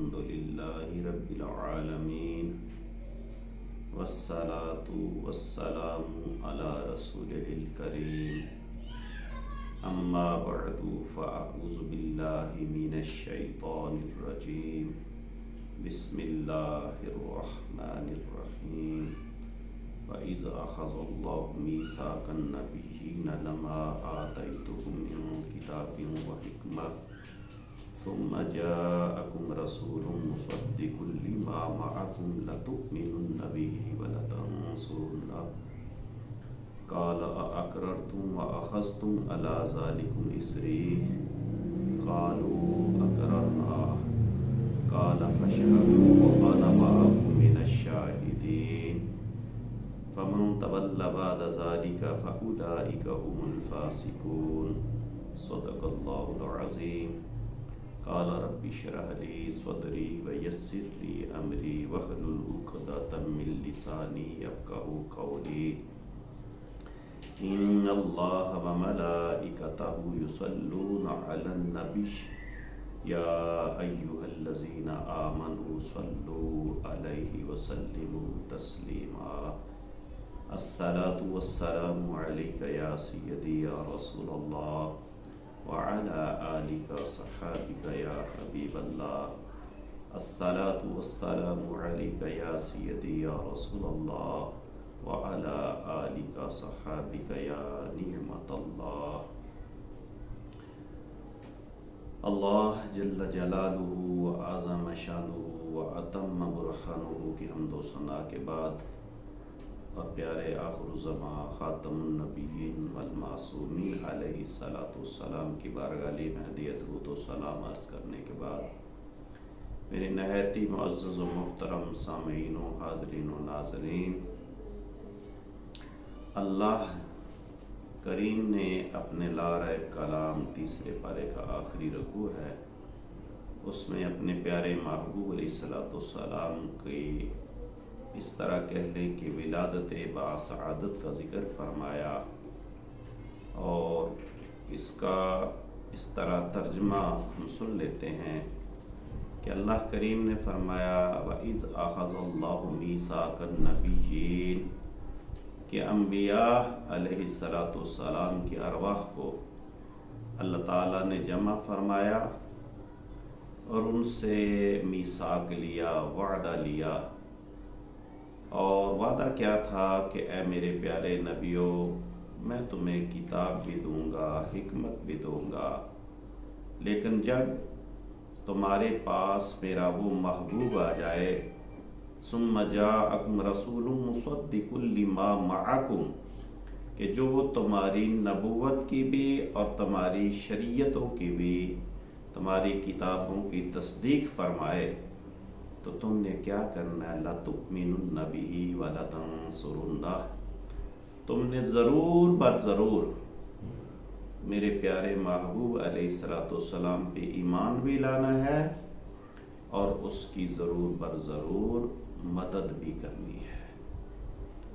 الحمد لله رب العالمين والصلاة والسلام على رسوله الكريم أما بعد فأعوذ بالله من الشيطان الرجيم بسم الله الرحمن الرحيم وَإِذْ أَخَذَ اللَّهُ مِيثَاقَ النَّبِيِّينَ لَمَا آتَيْتُكُم مِّن كِتَابٍ وَحِكْمَةٍ ثُمَّ جَاءَكُمْ رَسُولٌ مُصَدِّقٌ لِّمَا مَعَكُمْ لَتُؤْمِنُنَّ بِهِ وَلَتَنصُرُنَّهُ قَالَ أَأَقْرَرْتُمْ وَأَخَذْتُمْ عَلَىٰ ذَٰلِكُمْ إِصْرِي قَالُوا أَقْرَرْنَا قَالَ فَاشْهَدُوا وَأَنَا مَعَكُم مِّنَ الشَّاهِدِينَ فَمَن تَوَلَّىٰ بَعْدَ ذَٰلِكَ فَأُولَٰئِكَ هُمُ الْفَاسِقُونَ صدق اللَّهُ العظيم قال رب اشرح لي صدري ويسر لي أمري واحلل عقدة من لساني يفقهوا قولي إن الله وملائكته يصلون على النبي يا أيها الذين آمنوا صلوا عليه وسلموا تسليما الصلاة والسلام عليك يا سيدي يا رسول الله وعلى آلك وصحابك يا حبيب الله الصلاة والسلام عليك يا سيدي يا رسول الله وعلى آلك وصحابك يا نعمة الله اللہ جل جلالہ وعظم شانہ واتم برہانہ کی حمد و ثنا کے بعد اور پیارے آخر الزماں خاتم النبیین والمعصومین علیہ الصلاۃ والسلام کی بارگاہ میں ہدیہ درود و سلام عرض کرنے کے بعد میرے نہایت ہی معزز و محترم سامعین و حاضرین و ناظرین، اللہ کریم نے اپنے لارہ کلام تیسرے پارے کا آخری رکوع ہے، اس میں اپنے پیارے محبوب علیہ الصلاۃ والسلام کی اس طرح کہہ لیں کہ ولادت باسعادت کا ذکر فرمایا، اور اس کا اس طرح ترجمہ ہم سن لیتے ہیں کہ اللہ کریم نے فرمایا وَإِذْ أَخَذَ اللَّهُ مِيثَاقَ النَّبِيِّينَ کہ انبیاء علیہ السلام کی ارواح کو اللہ تعالیٰ نے جمع فرمایا اور ان سے میثاق لیا، وعدہ لیا، اور وعدہ کیا تھا کہ اے میرے پیارے نبیوں میں تمہیں کتاب بھی دوں گا، حکمت بھی دوں گا، لیکن جب تمہارے پاس میرا وہ محبوب آ جائے ثم جاءکم رسول مصدق لما معکم کہ جو تمہاری نبوت کی بھی اور تمہاری شریعتوں کی بھی، تمہاری کتابوں کی تصدیق فرمائے، تو تم نے کیا کرنا ہے لَتُؤْمِنُنَّ بِهِ وَلَتَنصُرُنَّهُ تم نے ضرور بر ضرور میرے پیارے محبوب علیہ السلام پہ ایمان بھی لانا ہے اور اس کی ضرور بر ضرور مدد بھی کرنی ہے۔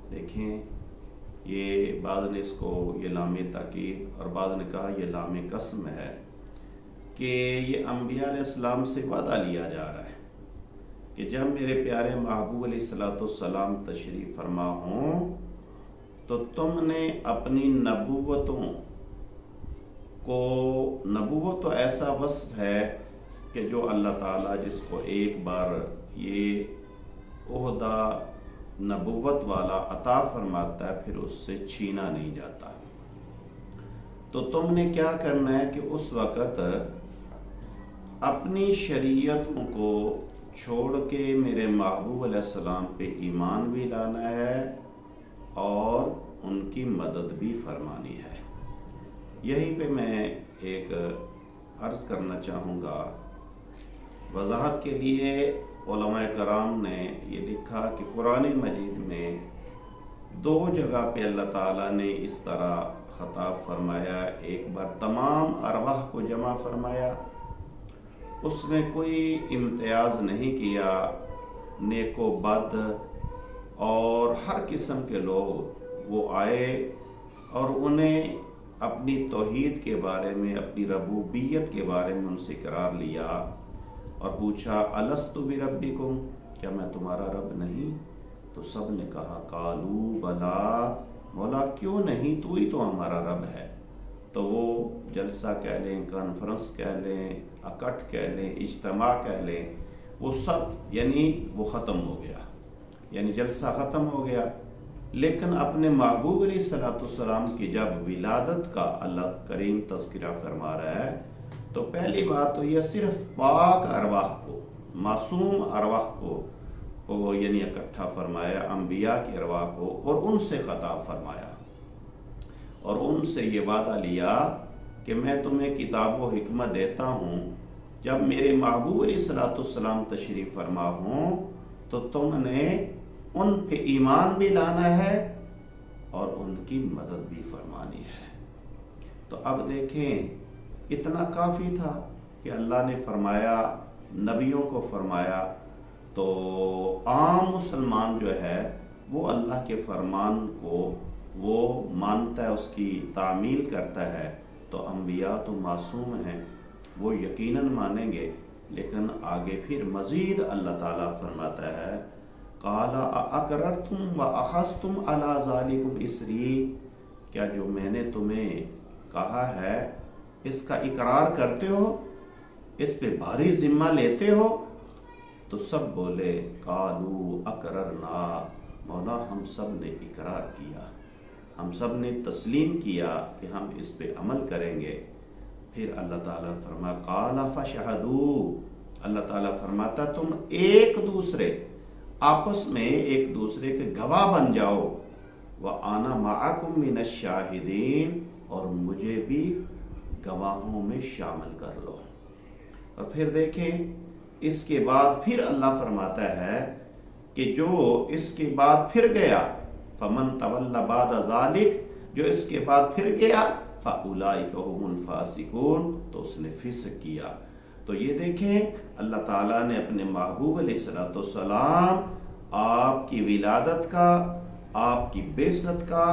دیکھیں، یہ بعض نے اس کو یہ لام تاکید اور بعض نے کہا یہ لام قسم ہے کہ یہ انبیاء علیہ السلام سے وعدہ لیا جا رہا ہے کہ جب میرے پیارے محبوب علیہ السلام تشریف فرما ہوں تو تم نے اپنی نبوتوں کو، نبوت تو ایسا وصف ہے کہ جو اللہ تعالیٰ جس کو ایک بار یہ عہدہ نبوت والا عطا فرماتا ہے پھر اس سے چھینا نہیں جاتا، تو تم نے کیا کرنا ہے کہ اس وقت اپنی شریعتوں کو چھوڑ کے میرے محبوب علیہ السلام پہ ایمان بھی لانا ہے اور ان کی مدد بھی فرمانی ہے۔ یہیں پہ میں ایک عرض کرنا چاہوں گا، وضاحت کے لیے علماء کرام نے یہ لکھا کہ قرآن مجید میں دو جگہ پہ اللہ تعالیٰ نے اس طرح خطاب فرمایا، ایک بار تمام ارواح کو جمع فرمایا، اس میں کوئی امتیاز نہیں کیا، نیک و بد اور ہر قسم کے لوگ وہ آئے اور انہیں اپنی توحید کے بارے میں، اپنی ربوبیت کے بارے میں ان سے اقرار لیا، اور پوچھا الستُ بربکم، کیا میں تمہارا رب نہیں؟ تو سب نے کہا قالوا بلا، مولا کیوں نہیں، تو ہی تو ہمارا رب ہے۔ تو وہ جلسہ کہہ لیں، کانفرنس کہہ لیں، اکٹھ کہہ لیں، اجتماع کہہ لیں، وہ سب یعنی وہ ختم ہو گیا، یعنی جلسہ ختم ہو گیا۔ لیکن اپنے محبوب علیہ الصلوۃ والسلام کی جب ولادت کا اللہ کریم تذکرہ فرما رہا ہے تو پہلی بات تو یہ صرف پاک ارواح کو، معصوم ارواح کو یعنی اکٹھا فرمایا، انبیاء کی ارواح کو، اور ان سے خطاب فرمایا اور ان سے یہ وعدہ لیا کہ میں تمہیں کتاب و حکمت دیتا ہوں، جب میرے محبوب علیہ الصلوۃ والسلام تشریف فرما ہوں تو تم نے ان پہ ایمان بھی لانا ہے اور ان کی مدد بھی فرمانی ہے۔ تو اب دیکھیں اتنا کافی تھا کہ اللہ نے فرمایا، نبیوں کو فرمایا، تو عام مسلمان جو ہے وہ اللہ کے فرمان کو وہ مانتا ہے، اس کی تعمیل کرتا ہے۔ تو انبیاء تو معصوم ہیں، وہ یقیناً مانیں گے، لیکن آگے پھر مزید اللہ تعالیٰ فرماتا ہے قال اقررتم واخذتم علی ذلکم اسری، کیا جو میں نے تمہیں کہا ہے اس کا اقرار کرتے ہو، اس پہ بھاری ذمہ لیتے ہو؟ تو سب بولے قالوا اقررنا، مولا ہم سب نے اقرار کیا، ہم سب نے تسلیم کیا کہ ہم اس پہ عمل کریں گے۔ پھر اللہ تعالیٰ فرمایا قال فشہدوا، اللہ تعالیٰ فرماتا تم ایک دوسرے آپس میں ایک دوسرے کے گواہ بن جاؤ، وَأَنَا مَعَكُم مِّنَ الشَّاهِدِينَ، اور مجھے بھی گواہوں میں شامل کر لو۔ اور پھر دیکھیں اس کے بعد پھر اللہ فرماتا ہے کہ جو اس کے بعد پھر گیا فَمَن تَوَلَّ بَعْدَ ذَلِكَ، جو اس کے بعد پھر گیا فَأُولَئِكَ هُمُ الْفَاسِقُونَ، تو اس نے فسق کیا۔ تو یہ دیکھیں اللہ تعالیٰ نے اپنے محبوب علیہ الصلوۃ والسلام آپ کی ولادت کا، آپ کی بعثت کا،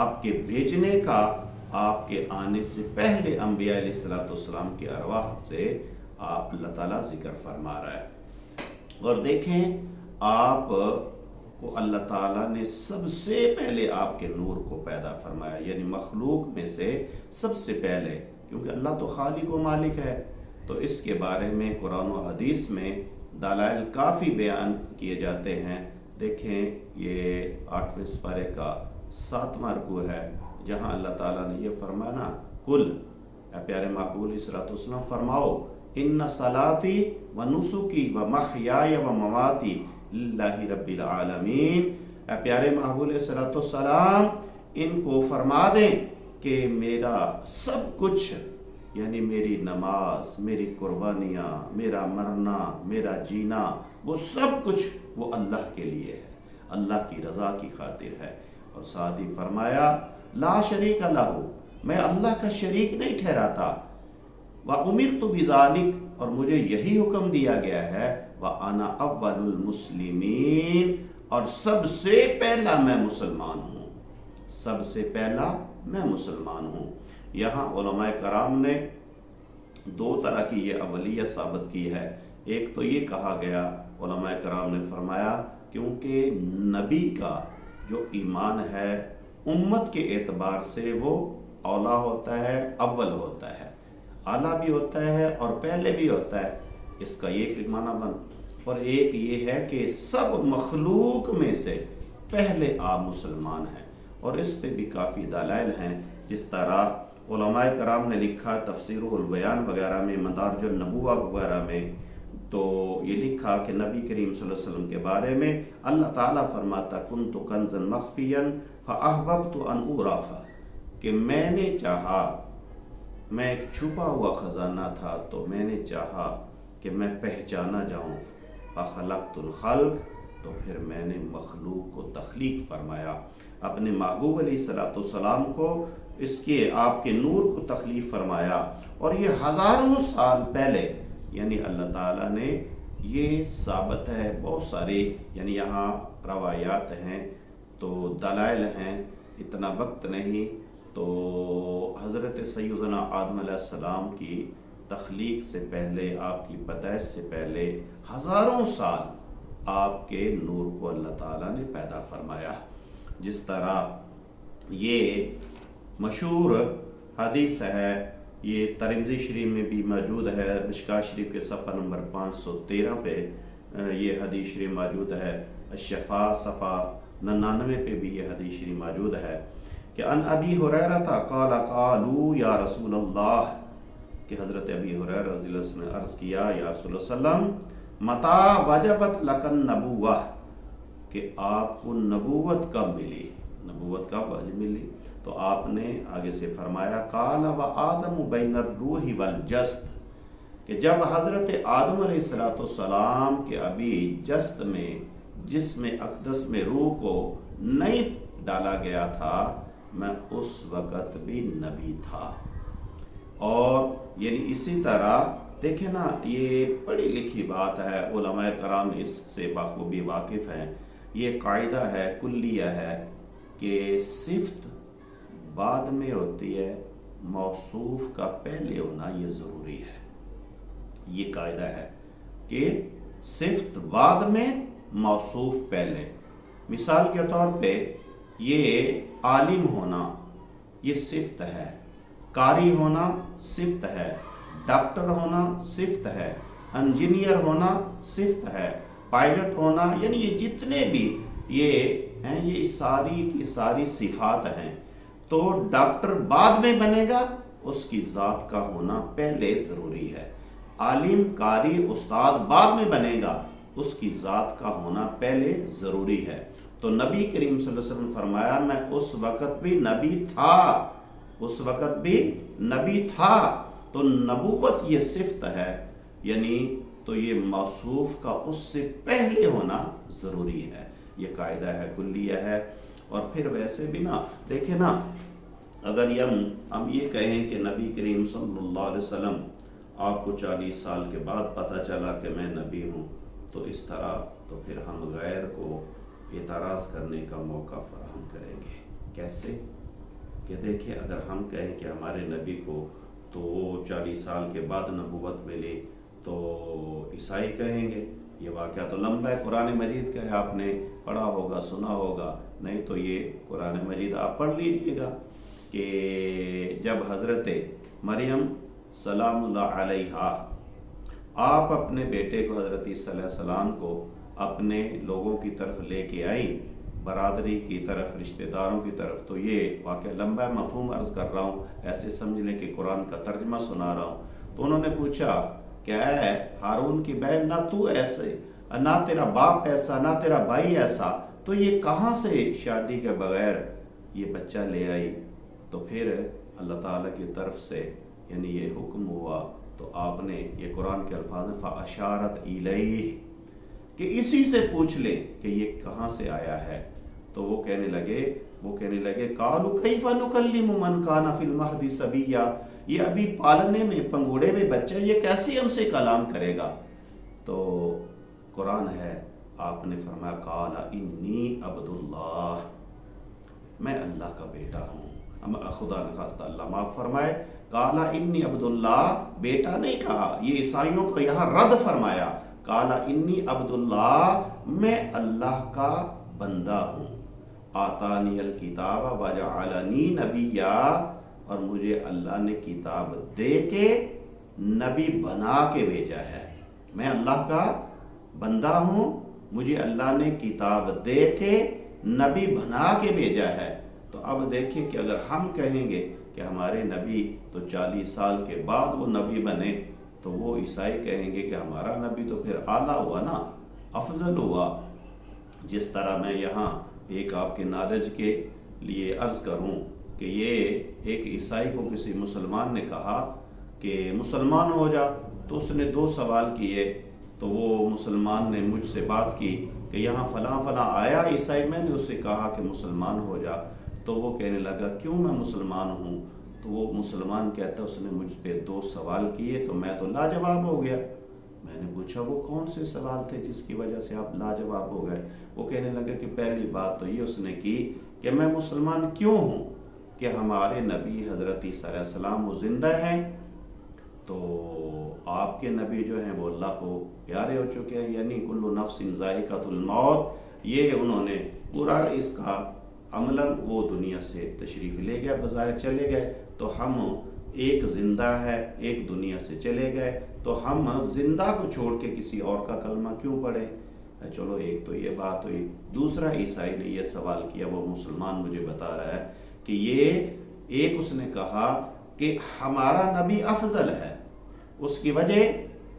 آپ کے بھیجنے کا، آپ کے آنے سے پہلے انبیاء علیہ الصلوۃ والسلام کے ارواح سے آپ اللہ تعالیٰ ذکر فرما رہا ہے۔ اور دیکھیں آپ کو اللہ تعالیٰ نے سب سے پہلے آپ کے نور کو پیدا فرمایا، یعنی مخلوق میں سے سب سے پہلے، کیونکہ اللہ تو خالق و مالک ہے۔ تو اس کے بارے میں قرآن و حدیث میں دلائل کافی بیان کیے جاتے ہیں۔ دیکھیں یہ 8ویں سپارے کا 7واں رکوع ہے، جہاں اللہ تعالیٰ نے یہ فرمایا نا کل، اے پیارے محبوب علیہ الصلوۃ والسلام فرماؤ ان صلاتی و نسکی و محیای و مماتی للہ رب العالمین، اے پیارے محبوب علیہ الصلوۃ والسلام ان کو فرما دیں کہ میرا سب کچھ، یعنی میری نماز، میری قربانیاں، میرا مرنا، میرا جینا، وہ سب کچھ وہ اللہ کے لیے ہے، اللہ کی رضا کی خاطر ہے۔ اور ساتھ ہی فرمایا لا شریک لہ، میں اللہ کا شریک نہیں ٹھہراتا، وَأُمِرْتُ بِذَلِكَ، اور مجھے یہی حکم دیا گیا ہے، وَأَنَا أَوَّلُ الْمُسْلِمِينَ، اور سب سے پہلا میں مسلمان ہوں، سب سے پہلا میں مسلمان ہوں۔ یہاں علماء کرام نے دو طرح کی یہ اولیت ثابت کی ہے۔ ایک تو یہ کہا گیا، علماء کرام نے فرمایا کیونکہ نبی کا جو ایمان ہے امت کے اعتبار سے وہ اولا ہوتا ہے، اول ہوتا ہے، اعلیٰ بھی ہوتا ہے اور پہلے بھی ہوتا ہے، اس کا ایک معنی بن۔ اور ایک یہ ہے کہ سب مخلوق میں سے پہلے آپ مسلمان ہیں، اور اس پہ بھی کافی دلائل ہیں، جس طرح علماء کرام نے لکھا تفسیر البیان وغیرہ میں، مدارج النبوہ وغیرہ میں، تو یہ لکھا کہ نبی کریم صلی اللہ علیہ وسلم کے بارے میں اللہ تعالیٰ فرماتا کنت کنزا مخفیا فاحببت ان اعرف، کہ میں نے چاہا، میں ایک چھپا ہوا خزانہ تھا تو میں نے چاہا کہ میں پہچانا جاؤں، فخلقت الخلق، تو پھر میں نے مخلوق کو تخلیق فرمایا، اپنے محبوب علیہ الصلوۃ والسلام کو، اس کے آپ کے نور کو تخلیق فرمایا۔ اور یہ ہزاروں سال پہلے، یعنی اللہ تعالیٰ نے یہ ثابت ہے، بہت ساری یعنی یہاں روایات ہیں تو دلائل ہیں، اتنا وقت نہیں، تو حضرت سیدنا آدم علیہ السلام کی تخلیق سے پہلے، آپ کی پیدائش سے پہلے ہزاروں سال آپ کے نور کو اللہ تعالیٰ نے پیدا فرمایا۔ جس طرح یہ مشہور حدیث ہے، یہ ترمذی شریف میں بھی موجود ہے، مشکوٰۃ شریف کے صفحہ نمبر 513 پہ یہ حدیث شریف موجود ہے، الشفاء صفحہ 99 پہ بھی یہ حدیث شریف موجود ہے کہ ان ابی ہریرہ قال قالوا یا رسول اللہ، کہ حضرت ابی ہریرہ رضی اللہ عنہ نے عرض کیا یا رسول اللہ صلی اللہ علیہ وسلم متى وجبت لک النبوہ، کہ آپ کو نبوت کب ملی، نبوت کب ملی؟ تو آپ نے آگے سے فرمایا قال وآدم بین الروح والجسد، کہ جب حضرت آدم علیہ السلام کے ابھی جسد میں، جسم اقدس میں روح کو نہیں ڈالا گیا تھا، میں اس وقت بھی نبی تھا۔ اور یعنی اسی طرح دیکھیں نا، یہ پڑھی لکھی بات ہے، علماء کرام اس سے بخوبی واقف ہیں۔ یہ قاعدہ ہے، کلیہ ہے کہ صفت بعد میں ہوتی ہے، موصوف کا پہلے ہونا یہ ضروری ہے۔ یہ قاعدہ ہے کہ صفت بعد میں، موصوف پہلے۔ مثال کے طور پہ یہ عالم ہونا یہ صفت ہے، قاری ہونا صفت ہے، ڈاکٹر ہونا صفت ہے، انجینئر ہونا صفت ہے، پائلٹ ہونا، یعنی یہ جتنے بھی یہ ہیں یہ ساری کی ساری صفات ہیں۔ تو ڈاکٹر بعد میں بنے گا، اس کی ذات کا ہونا پہلے ضروری ہے۔ عالم، قاری، استاد بعد میں بنے گا، اس کی ذات کا ہونا پہلے ضروری ہے۔ تو نبی کریم صلی اللہ علیہ وسلم فرمایا میں اس وقت بھی نبی تھا، اس وقت بھی نبی تھا۔ تو نبوت یہ صفت ہے، یعنی تو یہ موصوف کا اس سے پہلے ہونا ضروری ہے۔ یہ قاعدہ ہے، کلیہ ہے۔ اور پھر ویسے بھی نا دیکھیں نا، اگر ہم یہ کہیں کہ نبی کریم صلی اللہ علیہ وسلم آپ کو 40 سال کے بعد پتہ چلا کہ میں نبی ہوں، تو اس طرح تو پھر ہم غیر کو اعتراض کرنے کا موقع فراہم کریں گے۔ کیسے؟ کہ دیکھیں، اگر ہم کہیں کہ ہمارے نبی کو تو وہ 40 سال کے بعد نبوت ملی، تو عیسائی کہیں گے یہ واقعہ تو لمبا ہے، قرآن مجید کا ہے، آپ نے پڑھا ہوگا، سنا ہوگا، نہیں تو یہ قرآن مجید آپ پڑھ لیجئے گا کہ جب حضرت مریم سلام اللہ علیہا آپ اپنے بیٹے کو حضرت عیسیٰ علیہ السلام کو اپنے لوگوں کی طرف لے کے آئی، برادری کی طرف، رشتہ داروں کی طرف، تو یہ واقعہ لمبا ہے، مفہوم عرض کر رہا ہوں، ایسے سمجھ لیں کہ قرآن کا ترجمہ سنا رہا ہوں۔ تو انہوں نے پوچھا کہ اے ہارون کی بہن، نہ تو ایسے، نہ تیرا باپ ایسا، نہ تیرا بھائی ایسا، تو یہ کہاں سے شادی کے بغیر یہ بچہ لے آئی؟ تو پھر اللہ تعالیٰ کی طرف سے یعنی یہ حکم ہوا، تو آپ نے یہ قرآن کے الفاظ فَأَشَارَتْ إِلَيْهِ کہ اسی سے پوچھ لیں کہ یہ کہاں سے آیا ہے۔ تو وہ کہنے لگے قَالُوا كَيْفَ نُكَلِّمُ مَنْ كَانَ فِي الْمَهْدِ صَبِيًّا، یہ ابھی پالنے میں، پنگوڑے میں بچہ، یہ کیسے ہم سے کلام کرے گا؟ تو قرآن ہے، آپ نے فرمایا قَالَ إِنِّي عَبْدُ اللَّهِ، میں اللہ کا بیٹا ہوں۔ خدا نخواستہ اللہ معاف فرمائے، قَالَ إِنِّي عَبْدُ اللَّهِ، بیٹا نہیں کہا، یہ عیسائیوں کو یہاں رد فرمایا، قَالَ إِنِّي عَبْدُ اللَّهِ، میں اللہ کا بندہ ہوں، آتانی الکتاب وجعلنی نبیا، اور مجھے اللہ نے کتاب دے کے نبی بنا کے بھیجا ہے۔ میں اللہ کا بندہ ہوں، مجھے اللہ نے کتاب دے کے نبی بنا کے بھیجا ہے۔ تو اب دیکھیں کہ اگر ہم کہیں گے کہ ہمارے نبی تو 40 سال کے بعد وہ نبی بنے، تو وہ عیسائی کہیں گے کہ ہمارا نبی تو پھر اعلیٰ ہوا نا، افضل ہوا۔ جس طرح میں یہاں ایک آپ کے نالج کے لیے عرض کروں کہ یہ ایک عیسائی کو کسی مسلمان نے کہا کہ مسلمان ہو جا، تو اس نے 2 سوال کیے، تو وہ مسلمان نے مجھ سے بات کی کہ یہاں فلاں فلاں آیا عیسائی، میں نے اس سے کہا کہ مسلمان ہو جا، تو وہ کہنے لگا کیوں میں مسلمان ہوں؟ تو وہ مسلمان کہتا اس نے مجھ پہ 2 سوال کیے تو میں تو لاجواب ہو گیا۔ میں نے پوچھا وہ کون سے سوال تھے جس کی وجہ سے آپ لاجواب ہو گئے؟ وہ کہنے لگا کہ پہلی بات تو یہ اس نے کی کہ میں مسلمان کیوں ہوں کہ ہمارے نبی حضرت عیسیٰ علیہ السلام وہ زندہ ہیں، تو آپ کے نبی جو ہیں وہ اللہ کو پیارے ہو چکے ہیں، یعنی کل نفس ذائقۃ الموت، یہ انہوں نے پورا اس کا عملاً وہ دنیا سے تشریف لے گئے، بظاہر چلے گئے، تو ہم ایک زندہ ہے، ایک دنیا سے چلے گئے، تو ہم زندہ کو چھوڑ کے کسی اور کا کلمہ کیوں پڑھیں؟ چلو ایک تو یہ بات ہوئی۔ دوسرا عیسائی نے یہ سوال کیا، وہ مسلمان مجھے بتا رہا ہے کہ یہ ایک اس نے کہا کہ ہمارا نبی افضل ہے، اس کی وجہ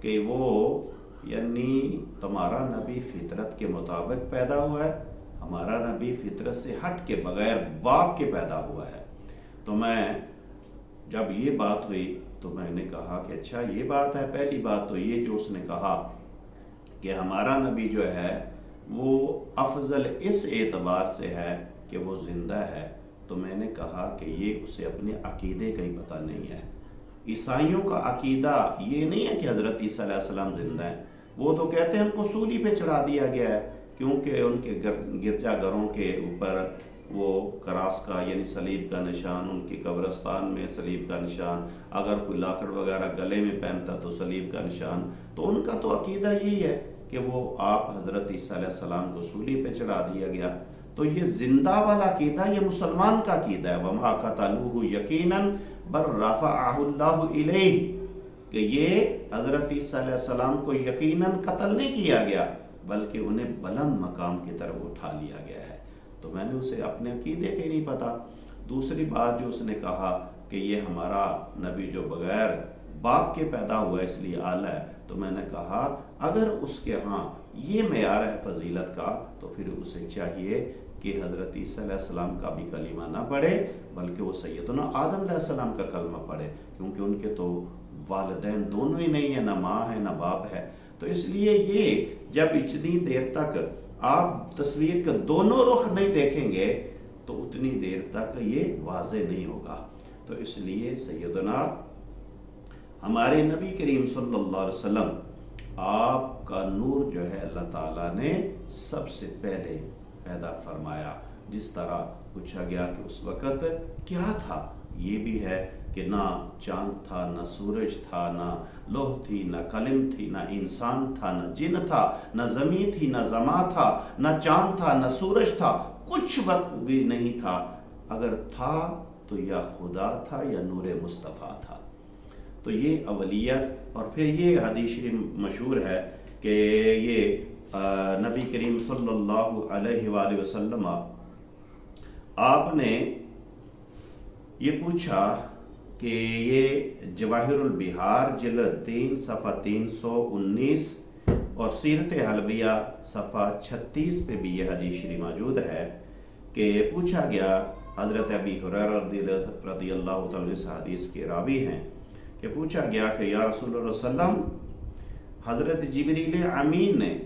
کہ وہ یعنی تمہارا نبی فطرت کے مطابق پیدا ہوا ہے، ہمارا نبی فطرت سے ہٹ کے بغیر باپ کے پیدا ہوا ہے۔ تو میں جب یہ بات ہوئی تو میں نے کہا کہ اچھا یہ بات ہے۔ پہلی بات تو یہ جو اس نے کہا کہ ہمارا نبی جو ہے وہ افضل اس اعتبار سے ہے کہ وہ زندہ ہے، تو میں نے کہا کہ یہ اسے اپنے عقیدے کا ہی پتہ نہیں ہے۔ عیسائیوں کا عقیدہ یہ نہیں ہے کہ حضرت عیسیٰ علیہ السلام زندہ ہیں، وہ تو کہتے ہیں ان کو سولی پہ چڑھا دیا گیا ہے، کیونکہ ان کے گرجا گھروں کے اوپر وہ کراس کا یعنی صلیب کا نشان، ان کی قبرستان میں صلیب کا نشان، اگر کوئی لاکڑ وغیرہ گلے میں پہنتا تو صلیب کا نشان، تو ان کا تو عقیدہ یہی ہے کہ وہ آپ حضرت عیسیٰ علیہ السلام کو سولی پہ چڑھا دیا گیا۔ تو یہ زندہ والا عقیدہ یہ مسلمان کا عقیدہ ہے، وَمَا قَتَلُوهُ يَقِينًا بَلْ رَفَعَهُ اللَّهُ إِلَيْهِ، کہ یہ حضرت عیسیٰ علیہ السلام کو یقیناً قتل نہیں کیا گیا بلکہ انہیں بلند مقام کی طرف اٹھا لیا گیا ہے۔ تو میں نے اسے اپنے عقیدے کے نہیں پتا۔ دوسری بات جو اس نے کہا کہ یہ ہمارا نبی جو بغیر باپ کے پیدا ہوا اس لیے اعلیٰ ہے، تو میں نے کہا اگر اس کے ہاں یہ معیار ہے فضیلت کا تو پھر اسے چاہیے کہ حضرت عیسیٰ علیہ السلام کا بھی کلمہ نہ پڑھے بلکہ وہ سیدنا آدم علیہ السلام کا کلمہ پڑھے، کیونکہ ان کے تو والدین دونوں ہی نہیں ہیں، نہ ماں ہے نہ باپ ہے۔ تو اس لیے یہ جب اتنی دیر تک آپ تصویر کے دونوں رخ نہیں دیکھیں گے تو اتنی دیر تک یہ واضح نہیں ہوگا۔ تو اس لیے سیدنا ہمارے نبی کریم صلی اللہ علیہ وسلم آپ کا نور جو ہے اللہ تعالیٰ نے سب سے پہلے پیدا فرمایا۔ جس طرح پوچھا گیا کہ اس وقت کیا تھا، یہ بھی ہے کہ نہ چاند تھا، نہ سورج تھا، نہ لوح تھی، نہ قلم تھی، نہ انسان تھا، نہ جن تھا، نہ زمین تھی، نہ زماں تھا، نہ چاند تھا، نہ سورج تھا، کچھ وقت بھی نہیں تھا۔ اگر تھا تو یا خدا تھا یا نور مصطفیٰ تھا۔ تو یہ اولیت، اور پھر یہ حدیث شریف مشہور ہے کہ یہ نبی کریم صلی اللہ علیہ وآلہ وسلم آپ نے یہ پوچھا کہ یہ جواہر البحار جلد 3 صفحہ 319 اور سیرت حلبیہ صفحہ 36 پہ بھی یہ حدیث شریف موجود ہے کہ پوچھا گیا، حضرت ابی ہریرہ رضی اللہ تعالیٰ اس حدیث کے راوی ہیں، کہ پوچھا گیا کہ یا رسول اللہ صلی اللہ علیہ وسلم حضرت جبریل امین نے،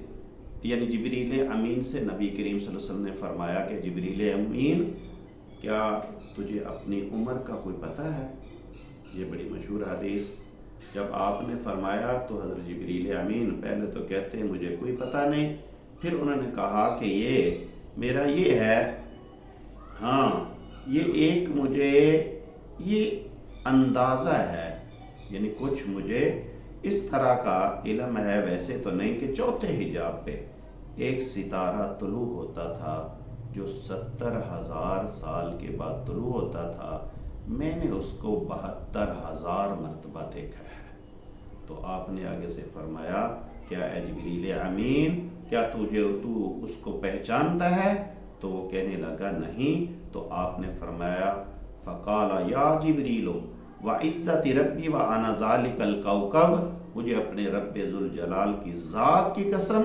یعنی جبریل امین سے نبی کریم صلی اللہ علیہ وسلم نے فرمایا کہ جبریل امین کیا تجھے اپنی عمر کا کوئی پتہ ہے؟ یہ بڑی مشہور حدیث۔ جب آپ نے فرمایا تو حضرت جبریل امین پہلے تو کہتے ہیں مجھے کوئی پتہ نہیں، پھر انہوں نے کہا کہ یہ میرا یہ ہے، ہاں یہ ایک مجھے یہ اندازہ ہے، یعنی کچھ مجھے اس طرح کا علم ہے، ویسے تو نہیں، کہ چوتھے حجاب پہ ایک ستارہ طلوع ہوتا تھا جو 70,000 سال کے بعد طلوع ہوتا تھا، میں نے اس کو 72,000 مرتبہ دیکھا ہے۔ تو آپ نے آگے سے فرمایا کیا اے جبریل امین کیا تو اس کو پہچانتا ہے؟ تو وہ کہنے لگا نہیں۔ تو آپ نے فرمایا فقال یا جبریل وعزت ربی وانا ذالک الکوکب، مجھے اپنے رب ذوالجلال کی ذات کی قسم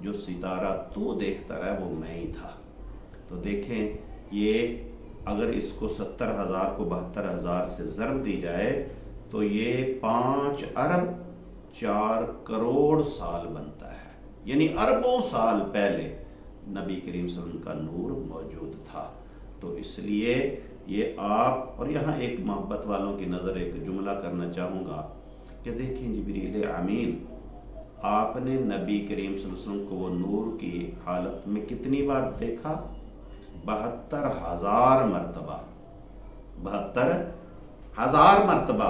جو ستارہ تو دیکھتا رہا وہ میں ہی تھا۔ تو دیکھیں یہ اگر اس کو 70,000 کو 72,000 سے ضرب دی جائے تو یہ 5 ارب 4 کروڑ سال بنتا ہے، یعنی اربوں سال پہلے نبی کریم صلی اللہ علیہ وسلم کا نور موجود تھا۔ تو اس لیے یہ آپ، اور یہاں ایک محبت والوں کی نظر ایک جملہ کرنا چاہوں گا کہ دیکھیں جبریل امین آپ نے نبی کریم صلی اللہ علیہ وسلم کو وہ نور کی حالت میں کتنی بار دیکھا؟ 72,000 مرتبہ، 72,000 مرتبہ۔